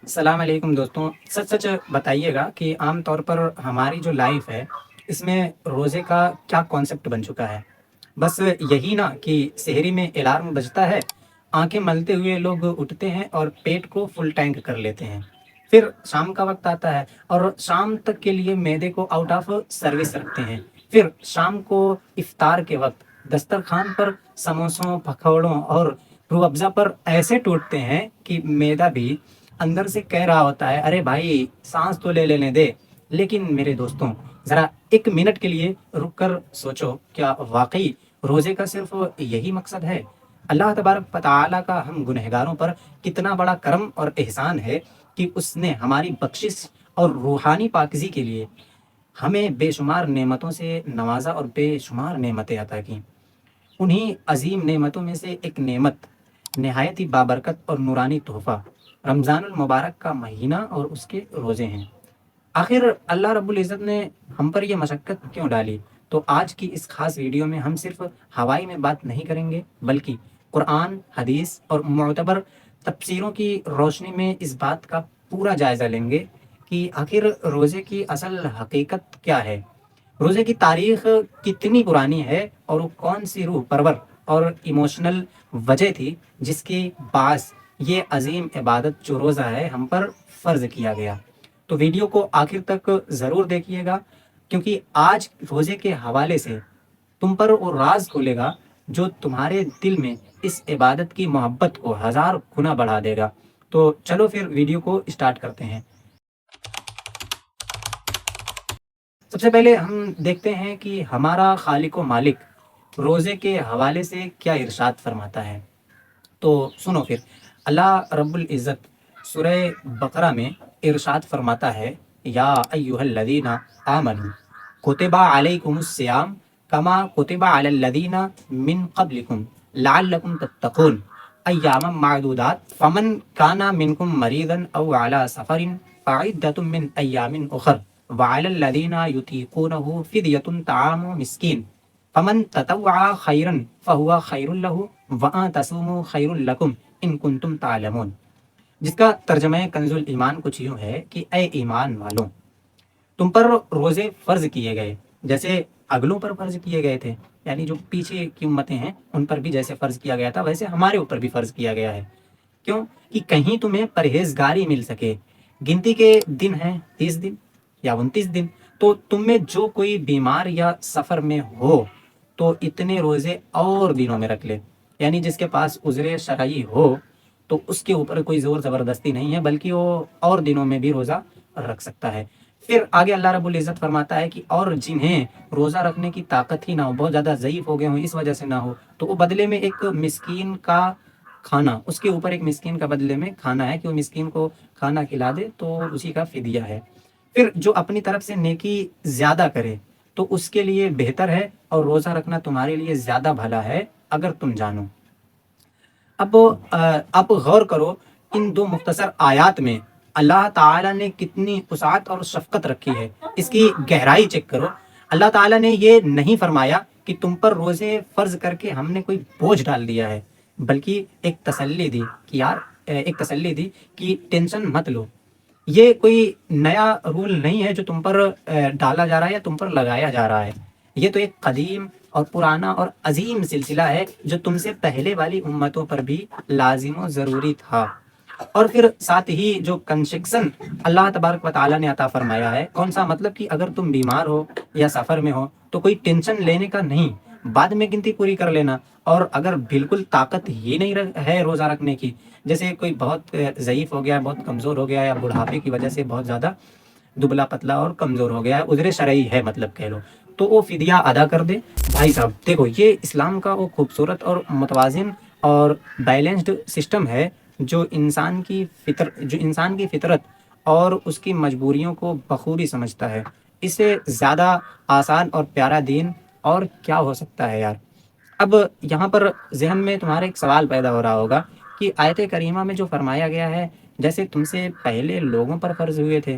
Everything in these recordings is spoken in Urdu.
السلام علیکم دوستوں، سچ سچ بتائیے گا کہ عام طور پر ہماری جو لائف ہے اس میں روزے کا کیا کانسیپٹ بن چکا ہے؟ بس یہی نا کہ سحری میں الارم بجتا ہے، آنکھیں ملتے ہوئے لوگ اٹھتے ہیں اور پیٹ کو فل ٹینک کر لیتے ہیں۔ پھر شام کا وقت آتا ہے اور شام تک کے لیے معدے کو آؤٹ آف سروس رکھتے ہیں۔ پھر شام کو افطار کے وقت دسترخوان پر سموسوں، پکوڑوں اور روح افزا پر ایسے ٹوٹتے ہیں کہ معدہ بھی اندر سے کہہ رہا ہوتا ہے ارے بھائی سانس تو لے لینے دے۔ لیکن میرے دوستوں، ذرا ایک منٹ کے لیے رک کر سوچو، کیا واقعی روزے کا صرف یہی مقصد ہے؟ اللہ تبارک و تعالیٰ کا ہم گنہگاروں پر کتنا بڑا کرم اور احسان ہے کہ اس نے ہماری بخشش اور روحانی پاکیزی کے لیے ہمیں بے شمار نعمتوں سے نوازا اور بے شمار نعمتیں عطا کی۔ انہی عظیم نعمتوں میں سے ایک نعمت، نہایت ہی بابرکت اور نورانی تحفہ، رمضان المبارک کا مہینہ اور اس کے روزے ہیں۔ آخر اللہ رب العزت نے ہم پر یہ مشقت کیوں ڈالی؟ تو آج کی اس خاص ویڈیو میں ہم صرف ہوائی میں بات نہیں کریں گے، بلکہ قرآن، حدیث اور معتبر تفسیروں کی روشنی میں اس بات کا پورا جائزہ لیں گے کہ آخر روزے کی اصل حقیقت کیا ہے، روزے کی تاریخ کتنی پرانی ہے، اور وہ کون سی روح پرور اور ایموشنل وجہ تھی جس کے باعث یہ عظیم عبادت جو روزہ ہے ہم پر فرض کیا گیا۔ تو ویڈیو کو آخر تک ضرور دیکھیے گا، کیونکہ آج روزے کے حوالے سے تم پر وہ راز کھولے گا جو تمہارے دل میں اس عبادت کی محبت کو ہزار گنا بڑھا دے گا۔ تو چلو پھر ویڈیو کو اسٹارٹ کرتے ہیں۔ سب سے پہلے ہم دیکھتے ہیں کہ ہمارا خالق و مالک روزے کے حوالے سے کیا ارشاد فرماتا ہے۔ تو سنو پھر، اللہ رب العزت سورہ بقرہ میں ارشاد فرماتا ہے، یا ایہا الذین آمنوا کتب علیکم الصیام کما کتب علی الذین من قبلکم لعلکم تتقون ایاما معدودات فمن کان منکم مریضا او علی سفر فعدۃ من ایام اخر وعلی الذین یطیقونہ فدیۃ طعام مسکین فمن تطوع خیرا فہو خیر لہ وَأَن تَصُومُوا خَيْرٌ لَكُمْ إِن كُنتُمْ تَعْلَمُونَ، جس کا ترجمہ کنز الایمان کچھ یوں ہے کہ اے ایمان والوں، تم پر روزے فرض کیے گئے جیسے اگلوں پر فرض کیے گئے تھے، یعنی جو پیچھے کی امتیں ہیں ان پر بھی جیسے فرض کیا گیا تھا ویسے ہمارے اوپر بھی فرض کیا گیا ہے۔ کیوں؟ کہ کہیں تمہیں پرہیزگاری مل سکے۔ گنتی کے دن ہیں 30 دن یا 29 دن، تو تم میں جو کوئی بیمار یا سفر میں ہو تو اتنے روزے اور دنوں میں رکھ لے، یعنی جس کے پاس عذر شرعی ہو تو اس کے اوپر کوئی زور زبردستی نہیں ہے، بلکہ وہ اور دنوں میں بھی روزہ رکھ سکتا ہے۔ پھر آگے اللہ رب العزت فرماتا ہے کہ اور جنہیں روزہ رکھنے کی طاقت ہی نہ ہو، بہت زیادہ ضعیف ہو گئے ہوں اس وجہ سے نہ ہو، تو وہ بدلے میں ایک مسکین کا کھانا، اس کے اوپر ایک مسکین کا بدلے میں کھانا ہے کہ وہ مسکین کو کھانا کھلا دے، تو اسی کا فدیہ ہے۔ پھر جو اپنی طرف سے نیکی زیادہ کرے تو اس کے لیے بہتر ہے، اور روزہ رکھنا تمہارے لیے زیادہ بھلا ہے اگر تم جانو۔ اب غور کرو، ان دو مختصر آیات میں اللہ تعالیٰ نے کتنی وسعت اور شفقت رکھی ہے، اس کی گہرائی چیک کرو۔ اللہ تعالیٰ نے یہ نہیں فرمایا کہ تم پر روزے فرض کر کے ہم نے کوئی بوجھ ڈال دیا ہے، بلکہ ایک تسلی دی کہ ٹینشن مت لو۔ یہ کوئی نیا رول نہیں ہے جو تم پر ڈالا جا رہا ہے یا تم پر لگایا جا رہا ہے، یہ تو ایک قدیم اور پرانا اور عظیم سلسلہ ہے جو تم سے پہلے والی امتوں پر بھی لازم و ضروری تھا۔ اور پھر ساتھ ہی جو کنسیکشن اللہ تبارک و تعالیٰ نے عطا فرمایا ہے، کون سا؟ مطلب کہ اگر تم بیمار ہو یا سفر میں ہو تو کوئی ٹینشن لینے کا نہیں، بعد میں گنتی پوری کر لینا۔ اور اگر بالکل طاقت ہی نہیں ہے روزہ رکھنے کی، جیسے کوئی بہت ضعیف ہو گیا ہے، بہت کمزور ہو گیا ہے، یا بڑھاپے کی وجہ سے بہت زیادہ دبلا پتلا اور کمزور ہو گیا ہے، عذر شرعی ہے مطلب کہہ لو، تو وہ فدیہ ادا کر دے۔ بھائی صاحب دیکھو، یہ اسلام کا وہ خوبصورت اور متوازن اور بیلنسڈ سسٹم ہے جو انسان کی فطرت اور اس کی مجبوریوں کو بخوبی سمجھتا ہے۔ اس سے زیادہ آسان اور پیارا دین اور کیا ہو سکتا ہے یار؟ اب یہاں پر ذہن میں تمہارے ایک سوال پیدا ہو رہا ہوگا کہ آیت کریمہ میں جو فرمایا گیا ہے جیسے تم سے پہلے لوگوں پر فرض ہوئے تھے،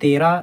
13,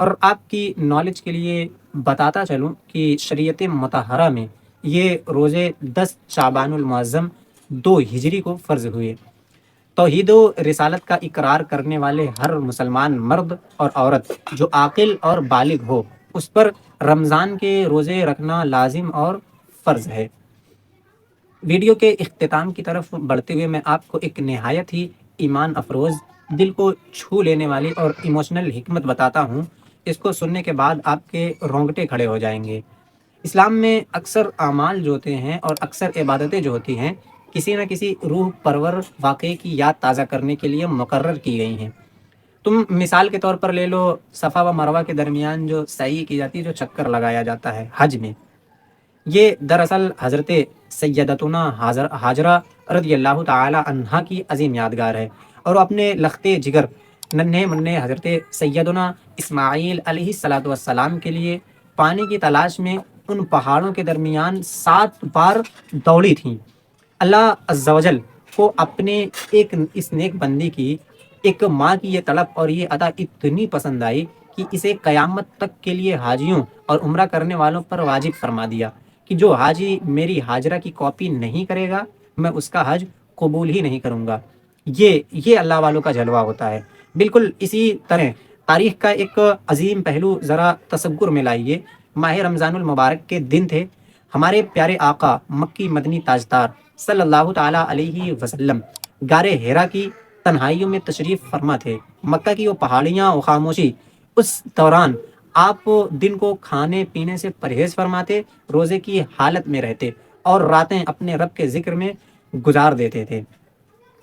اور آپ کی نالج کے لیے بتاتا چلوں کہ شریعت مطہرہ میں یہ روزے 10 شعبان المعظم 2 ہجری کو فرض ہوئے۔ توحید و رسالت کا اقرار کرنے والے ہر مسلمان مرد اور عورت جو عاقل اور بالغ ہو، اس پر رمضان کے روزے رکھنا لازم اور فرض ہے۔ ویڈیو کے اختتام کی طرف بڑھتے ہوئے میں آپ کو ایک نہایت ہی ایمان افروز، دل کو چھو لینے والی اور ایموشنل حکمت بتاتا ہوں۔ اس کو سننے کے بعد آپ کے رونگٹے کھڑے ہو جائیں گے۔ اسلام میں اکثر اعمال جو ہوتے ہیں اور اکثر عبادتیں جو ہوتی ہیں، کسی نہ کسی روح پرور واقعے کی یاد تازہ کرنے کے لیے مقرر کی گئی ہیں۔ تم مثال کے طور پر لے لو، صفا و مروہ کے درمیان جو سعی کی جاتی ہے، جو چکر لگایا جاتا ہے حج میں، یہ دراصل حضرت سیدتنا ہاجرہ رضی اللہ تعالی عنہا کی عظیم یادگار ہے، اور وہ اپنے لختے جگر ننھے منھے حضرت سیدنا اسماعیل علیہ الصلاۃ والسلام کے لیے پانی کی تلاش میں ان پہاڑوں کے درمیان 7 بار دوڑی تھیں۔ اللہ عز و جل کو اپنے ایک اس نیک بندی کی، ایک ماں کی یہ طلب اور یہ ادا اتنی پسند آئی کہ اسے قیامت تک کے لیے حاجیوں اور عمرہ کرنے والوں پر واجب فرما دیا کہ جو حاجی میری ہاجرہ کی کاپی نہیں کرے گا، میں اس کا حج قبول ہی نہیں کروں گا۔ یہ اللہ والوں کا جلوہ ہوتا ہے۔ بالکل اسی طرح تاریخ کا ایک عظیم پہلو ذرا تصور میں لائیے۔ ماہ رمضان المبارک کے دن تھے، ہمارے پیارے آقا مکی مدنی تاجدار صلی اللہ تعالیٰ علیہ وسلم غار ہیرا کی تنہائیوں میں تشریف فرما تھے۔ مکہ کی وہ پہاڑیاں و خاموشی، اس دوران آپ دن کو کھانے پینے سے پرہیز فرماتے، روزے کی حالت میں رہتے اور راتیں اپنے رب کے ذکر میں گزار دیتے تھے۔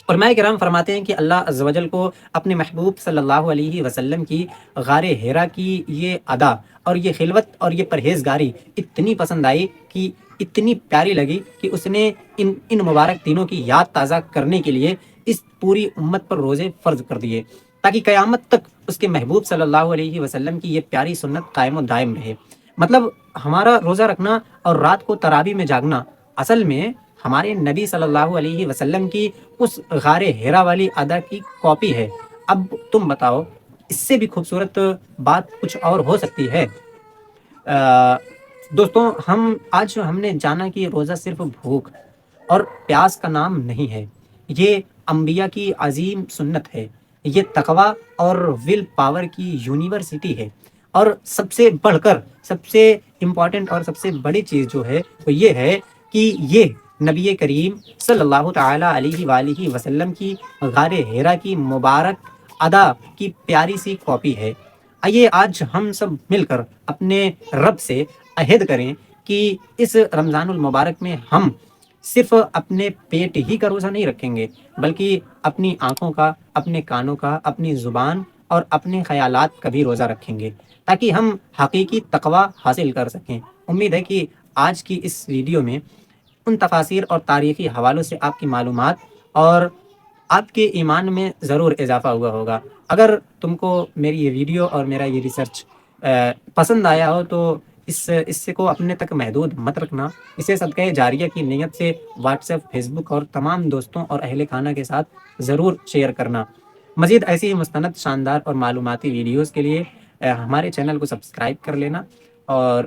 علماء کرام فرماتے ہیں کہ اللہ عز و جل کو اپنے محبوب صلی اللہ علیہ وسلم کی غار ہیرا کی یہ ادا اور یہ خلوت اور یہ پرہیزگاری اتنی پسند آئی، کہ اتنی پیاری لگی کہ اس نے ان مبارک دنوں کی یاد تازہ کرنے کے لیے اس پوری امت پر روزے فرض کر دیے، تاکہ قیامت تک اس کے محبوب صلی اللہ علیہ وسلم کی یہ پیاری سنت قائم و دائم رہے۔ مطلب ہمارا روزہ رکھنا اور رات کو تراویح میں جاگنا اصل میں ہمارے نبی صلی اللہ علیہ وسلم کی اس غار ہیرا والی ادا کی کاپی ہے۔ اب تم بتاؤ، اس سے بھی خوبصورت بات کچھ اور ہو سکتی ہے؟ دوستوں، ہم نے جانا کہ روزہ صرف بھوک اور پیاس کا نام نہیں ہے، یہ انبیاء کی عظیم سنت ہے، یہ تقویٰ اور ول پاور کی یونیورسٹی ہے، اور سب سے بڑھ کر، سب سے امپورٹنٹ اور سب سے بڑی چیز جو ہے وہ یہ ہے کہ یہ نبی کریم صلی اللہ تعالیٰ علیہ وآلہ وسلم کی غار ہیرا کی مبارک ادا کی پیاری سی کاپی ہے۔ آئیے آج ہم سب مل کر اپنے رب سے عہد کریں کہ اس رمضان المبارک میں ہم صرف اپنے پیٹ ہی کا روزہ نہیں رکھیں گے، بلکہ اپنی آنکھوں کا، اپنے کانوں کا، اپنی زبان اور اپنے خیالات کا بھی روزہ رکھیں گے، تاکہ ہم حقیقی تقویٰ حاصل کر سکیں۔ امید ہے کہ آج کی اس ویڈیو میں ان تفاسیر اور تاریخی حوالوں سے آپ کی معلومات اور آپ کے ایمان میں ضرور اضافہ ہوا ہوگا۔ اگر تم کو میری یہ ویڈیو اور میرا یہ ریسرچ پسند آیا ہو تو اس سے کو اپنے تک محدود مت رکھنا، اسے صدقہ جاریہ کی نیت سے واٹس ایپ، فیس بک اور تمام دوستوں اور اہل خانہ کے ساتھ ضرور شیئر کرنا۔ مزید ایسی ہی مستند، شاندار اور معلوماتی ویڈیوز کے لیے ہمارے چینل کو سبسکرائب کر لینا، اور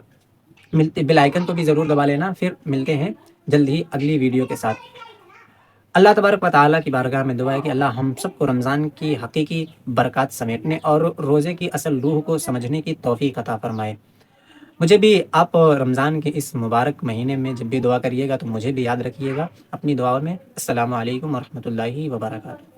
بیل آئیکن تو بھی ضرور دبا لینا۔ پھر ملتے ہیں جلد ہی اگلی ویڈیو کے ساتھ۔ اللہ تبارک و تعالیٰ کی بارگاہ میں دعا ہے کہ اللہ ہم سب کو رمضان کی حقیقی برکات سمیٹنے اور روزے کی اصل روح کو سمجھنے کی توفیق عطا فرمائے۔ مجھے بھی آپ رمضان کے اس مبارک مہینے میں جب بھی دعا کریے گا تو مجھے بھی یاد رکھیے گا اپنی دعاؤں میں۔ السلام علیکم ورحمۃ اللہ وبرکاتہ۔